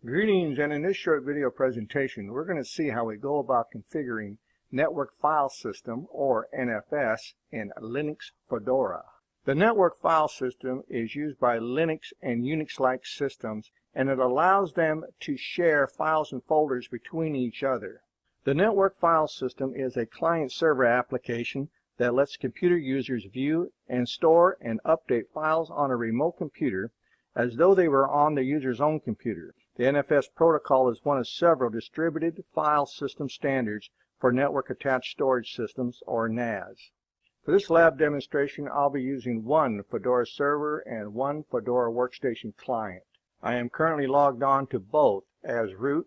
Greetings, and in this short video presentation we're going to see how we go about configuring Network File System or NFS in Linux Fedora. The Network File System is used by Linux and Unix-like systems, and it allows them to share files and folders between each other. The Network File System is a client-server application that lets computer users view and store and update files on a remote computer as though they were on the user's own computer. The NFS protocol is one of several distributed file system standards for network attached storage systems, or NAS. For this lab demonstration, I'll be using one Fedora server and one Fedora Workstation client. I am currently logged on to both as root,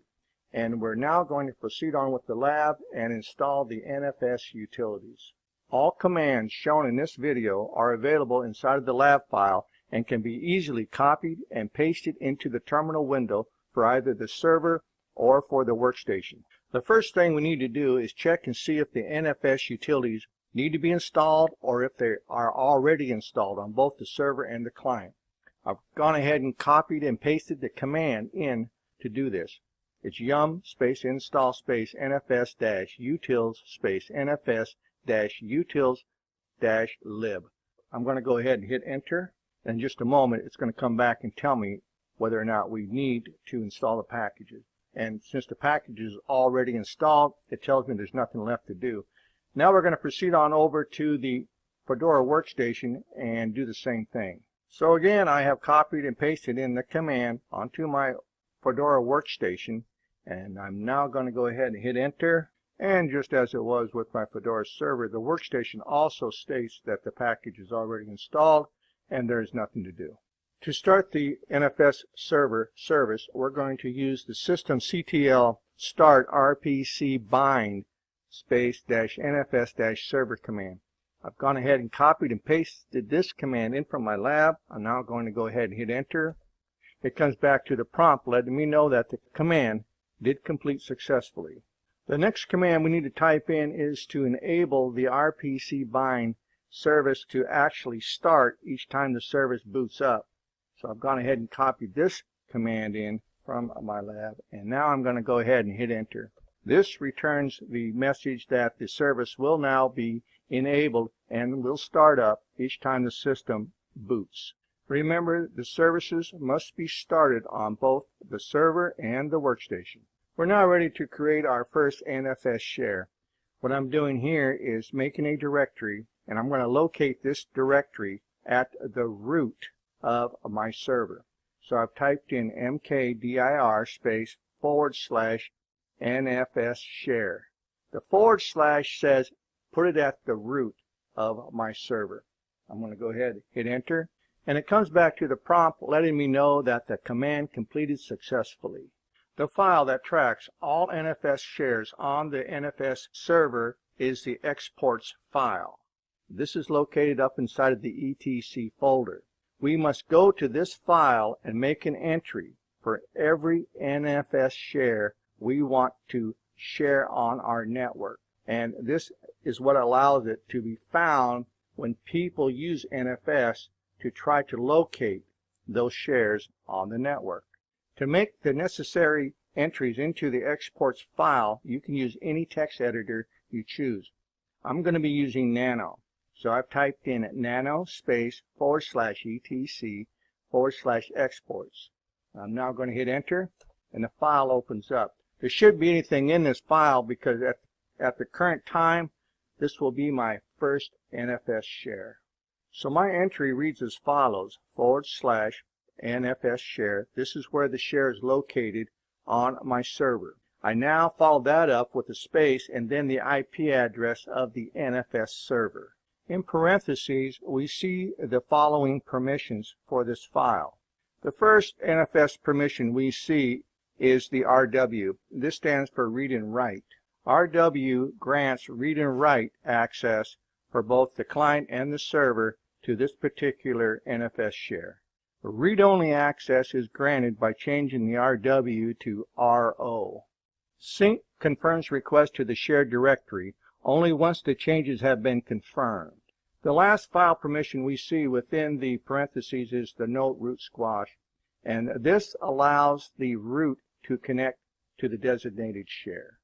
and we're now going to proceed on with the lab and install the Nfs Utilities. All commands shown in this video are available inside of the lab file and can be easily copied and pasted into the terminal window for either the server or for the workstation. The first thing we need to do is check and see if the Nfs utilities need to be installed or if they are already installed on both the server and the client. I've gone ahead and copied and pasted the command in to do this. It's yum space install space nfs-utils space nfs-utils-lib. I'm going to go ahead and hit enter. In just a moment it's going to come back and tell me whether or not we need to install the packages. And since the package is already installed, it tells me there's nothing left to do. Now we're going to proceed on over to the Fedora Workstation and do the same thing. So again, I have copied and pasted in the command onto my Fedora Workstation, and I'm now going to go ahead and hit enter. And just as it was with my Fedora server, the workstation also states that the package is already installed and there's nothing to do. To start the Nfs Server service, we're going to use the systemctl start rpc bind space -nfs server command. I've gone ahead and copied and pasted this command in from my lab. I'm now going to go ahead and hit enter. It comes back to the prompt letting me know that the command did complete successfully. The next command we need to type in is to enable the rpc bind service to actually start each time the service boots up. So I've gone ahead and copied this command in from my lab, and now I'm going to go ahead and hit enter. This returns the message that the service will now be enabled and will start up each time the system boots. Remember, the services must be started on both the server and the workstation. We're now ready to create our first NFS share. What I'm doing here is making a directory, and I'm going to locate this directory at the root of my server. So I've typed in mkdir space /nfs share. The / says put it at the root of my server. I'm going to go ahead and hit enter, and it comes back to the prompt letting me know that the command completed successfully. The file that tracks all NFS shares on the NFS server is the exports file. This is located up inside of the etc folder. We must go to this file and make an entry for every NFS share we want to share on our network. And this is what allows it to be found when people use NFS to try to locate those shares on the network. To make the necessary entries into the exports file, you can use any text editor you choose. I'm going to be using Nano. So I've typed in nano space /etc/exports. I'm now going to hit enter, and the file opens up. There shouldn't be anything in this file because at the current time, this will be my first NFS share. So my entry reads as follows: /NFS share. This is where the share is located on my server. I now follow that up with a space and then the IP address of the NFS server. In parentheses, we see the following permissions for this file. The first NFS permission we see is the RW. This stands for read and write. RW grants read and write access for both the client and the server to this particular NFS share. Read-only access is granted by changing the RW to RO. Sync confirms request to the shared directory only once the changes have been confirmed. The last file permission we see within the parentheses is the note root squash, and this allows the root to connect to the designated share.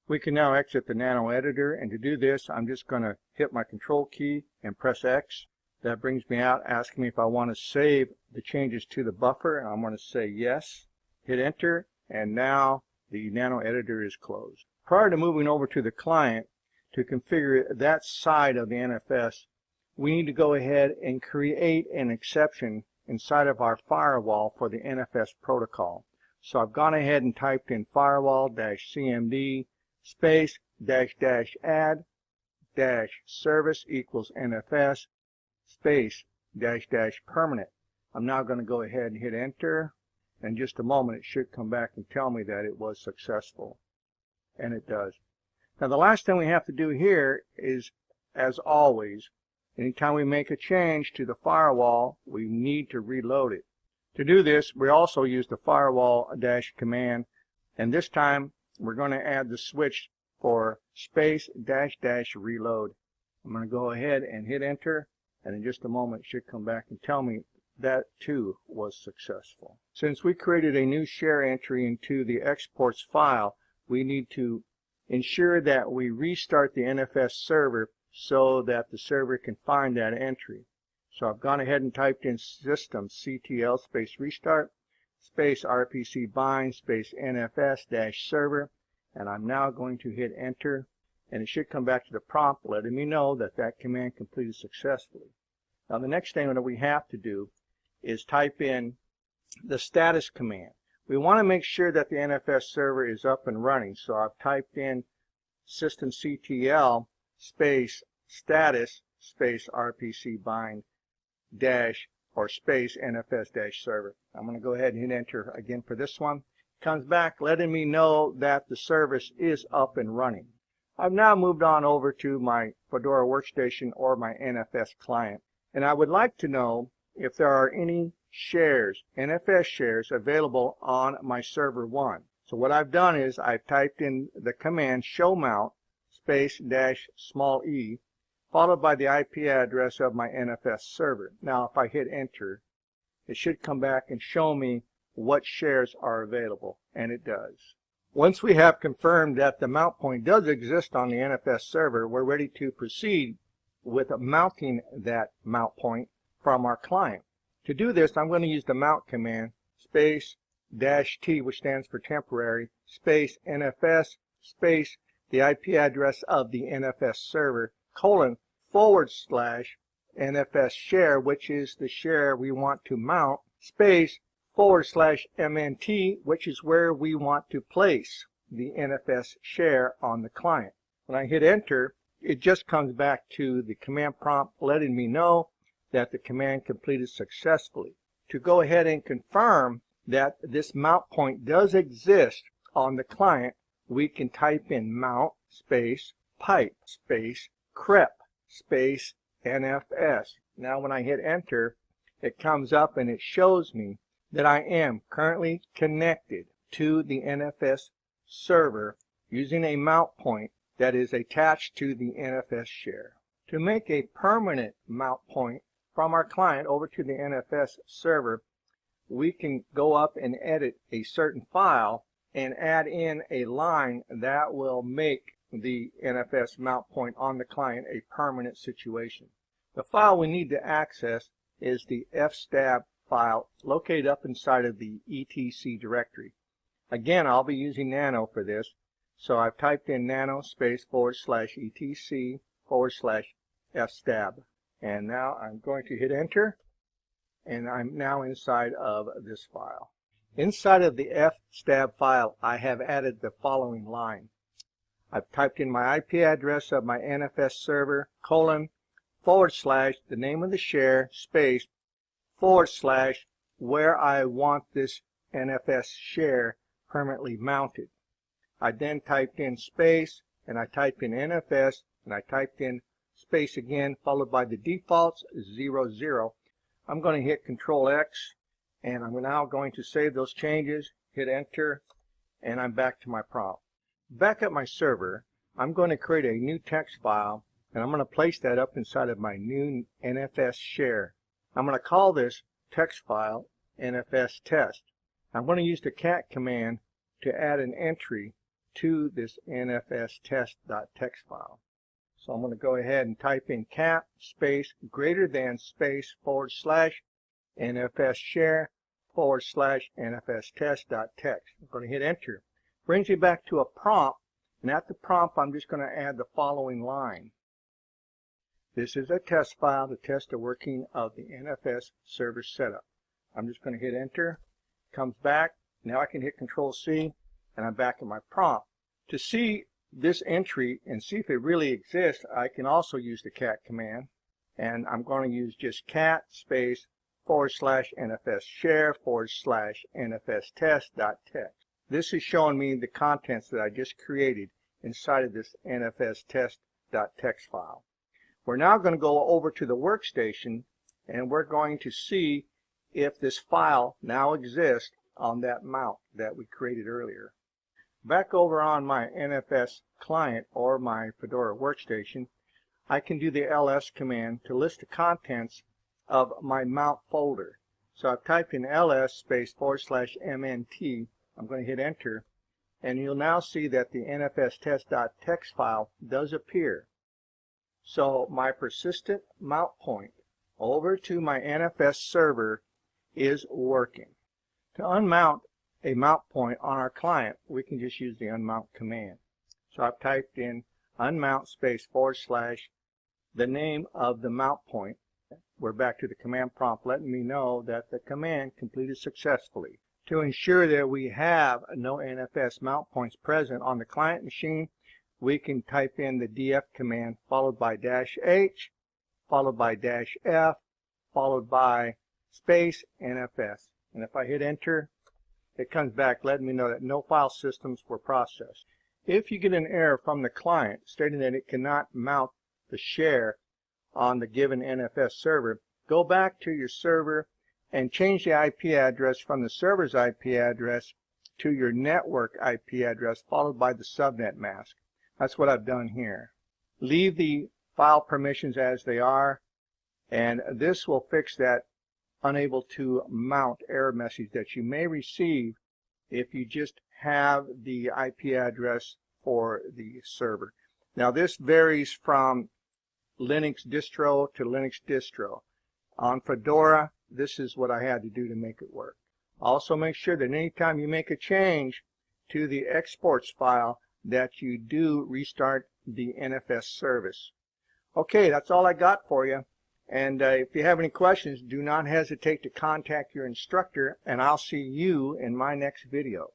We can now exit the Nano editor, and to do this I'm just going to hit my control key and press X. That brings me out asking me if I want to save the changes to the buffer, and I'm going to say yes. Hit enter, and now the Nano editor is closed. Prior to moving over to the client to configure that side of the NFS, we need to go ahead and create an exception inside of our firewall for the NFS protocol. So I've gone ahead and typed in firewall-cmd space --add -service equals NFS space --permanent. I'm now going to go ahead and hit enter. In just a moment it should come back and tell me that it was successful. And it does. Now the last thing we have to do here is, as always, anytime we make a change to the firewall, we need to reload it. To do this, we also use the firewall -command, and this time we're going to add the switch for space --reload. I'm going to go ahead and hit enter, and in just a moment it should come back and tell me that too was successful. Since we created a new share entry into the exports file, we need to ensure that we restart the NFS server so that the server can find that entry. So I've gone ahead and typed in systemctl space restart space rpc bind space nfs-server, and I'm now going to hit enter, and it should come back to the prompt letting me know that that command completed successfully. Now the next thing that we have to do is type in the status command. We want to make sure that the NFS server is up and running, so I've typed in systemctl space status space rpc bind dash or space nfs-server. I'm going to go ahead and hit enter again for this one. It comes back letting me know that the service is up and running. I've now moved on over to my Fedora Workstation or my NFS client, and I would like to know if there are any shares, NFS shares, available on my server 1. So what I've done is I've typed in the command show mount space -e followed by the IP address of my NFS server. Now if I hit enter, it should come back and show me what shares are available, and it does. Once we have confirmed that the mount point does exist on the NFS server, we're ready to proceed with mounting that mount point from our client. To do this, I'm going to use the mount command space -t, which stands for temporary, space NFS space the IP address of the NFS server // NFS share, which is the share we want to mount, space /MNT, which is where we want to place the NFS share on the client. When I hit enter, it just comes back to the command prompt letting me know that the command completed successfully. To go ahead and confirm that this mount point does exist on the client, we can type in mount space pipe space crep space NFS. Now when I hit enter, it comes up and it shows me that I am currently connected to the NFS server using a mount point that is attached to the NFS share. To make a permanent mount point from our client over to the NFS server, we can go up and edit a certain file and add in a line that will make the NFS mount point on the client a permanent situation. The file we need to access is the fstab file located up inside of the etc directory. Again, I'll be using nano for this, so I've typed in nano space /etc /fstab, and now I'm going to hit enter, and I'm now inside of this file. Inside of the fstab file, I have added the following line. I've typed in my IP address of my NFS server // the name of the share space / where I want this NFS share permanently mounted. I then typed in space, and I typed in NFS, and I typed in space again followed by the defaults 00. I'm going to hit Control X, and I'm now going to save those changes, hit enter, and I'm back to my prompt. Back at my server, I'm going to create a new text file, and I'm going to place that up inside of my new NFS share. I'm going to call this text file NFS test. I'm going to use the cat command to add an entry to this nfs test.txt file. So I'm going to go ahead and type in cat space greater than space / nfs share / nfs test.txt. I'm going to hit enter. Brings me back to a prompt, and at the prompt I'm just going to add the following line. This is a test file to test the working of the NFS server setup. I'm just going to hit enter. Comes back. Now I can hit Control C and I'm back in my prompt. To see this entry and see if it really exists, I can also use the cat command, and I'm going to use just cat space / nfs share / nfs test.txt. This is showing me the contents that I just created inside of this nfs test.txt file. We're now going to go over to the workstation, and we're going to see if this file now exists on that mount that we created earlier. Back over on my NFS client or my Fedora Workstation, I can do the ls command to list the contents of my mount folder. So I've typed in ls space / mnt. I'm going to hit enter, and you'll now see that the nfs test.txt file does appear. So my persistent mount point over to my NFS server is working. To unmount a mount point on our client, we can just use the unmount command. So I've typed in unmount space / the name of the mount point. We're back to the command prompt letting me know that the command completed successfully. To ensure that we have no NFS mount points present on the client machine, we can type in the df command followed by -h, followed by -f, followed by space NFS. And if I hit enter, it comes back letting me know that no file systems were processed. If you get an error from the client stating that it cannot mount the share on the given NFS server, go back to your server and change the IP address from the server's IP address to your network IP address followed by the subnet mask. That's what I've done here. Leave the file permissions as they are, and this will fix that unable to mount error message that you may receive if you just have the IP address for the server. Now this varies from Linux distro to Linux distro. On Fedora, this is what I had to do to make it work. Also make sure that anytime you make a change to the exports file that you do restart the NFS service. Okay, that's all I got for you. And if you have any questions, do not hesitate to contact your instructor, and I'll see you in my next video.